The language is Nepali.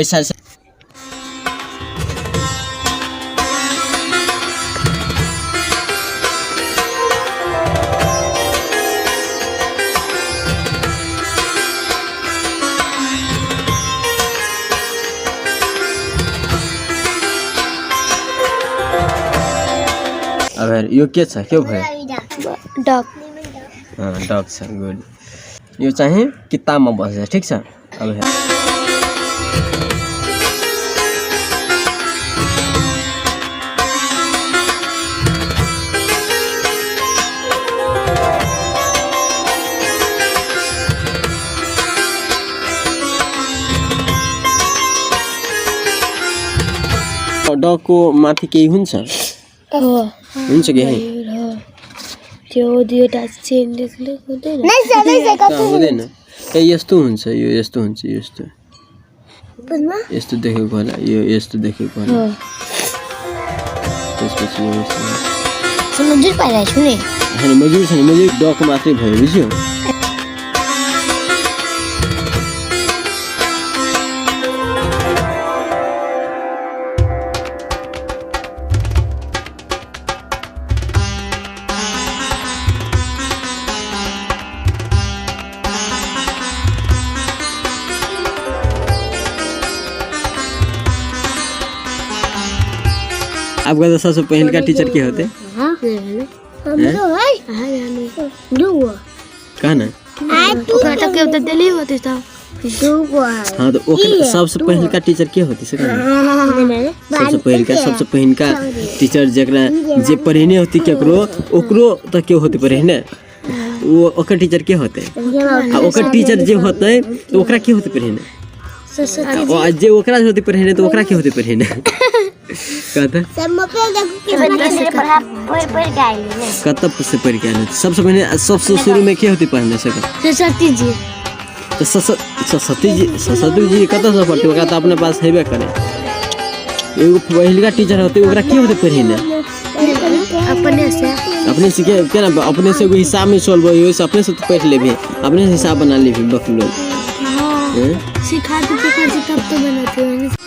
ऐसा से अब यो के छ के भयो डग डग छ गुड यो चाहिँ किताबमा बस्छ ठीक छ अब डगको माथि केही हुन्छ हुन्छ के त्यो दुईटा चेन लेख्ले हुँदैन हुँदैन ए यस्तो हुन्छ यो यस्तो हुन्छ यस्तो यस्तो देखेको होला यो यस्तो देखेको होला त्यसपछि यो मजुर पाइरहेको छु नि हैन मजुर छैन मजुर डग मात्रै भयो बुझ्यो आपका तो सबसे पहले का टीचर क्या होते कहना हाँ तो सबसे पहले का टीचर क्या होती सबसे पहले का टीचर जकरा जे पढ़ेने होती केकरो ओकरो तो क्या होते पढ़ेने वो ओकर टीचर क्या होते आ ओकर टीचर जे होते तो ओकरा क्या होते पढ़ेने और जे ओकरा होते पढ़ेने तो ओकरा क्या होते पढ़ेने कहता कतब से पढ़ के आए सबसे पहले सबसे शुरू में क्या होती पढ़ने से सरस्वती जी तो सरस्वती जी कतब से पढ़ते ओकरा तो अपने पास हेबे करे एगो पहले का टीचर होते ओकरा क्या होते पढ़ेने अपने से क्या ना अपने से हिसाब में सोल्व हो अपने से तो पढ़ लेबे अपने से हिसाब बना लेबे बकलो सिखा दो तब तो बनाते हैं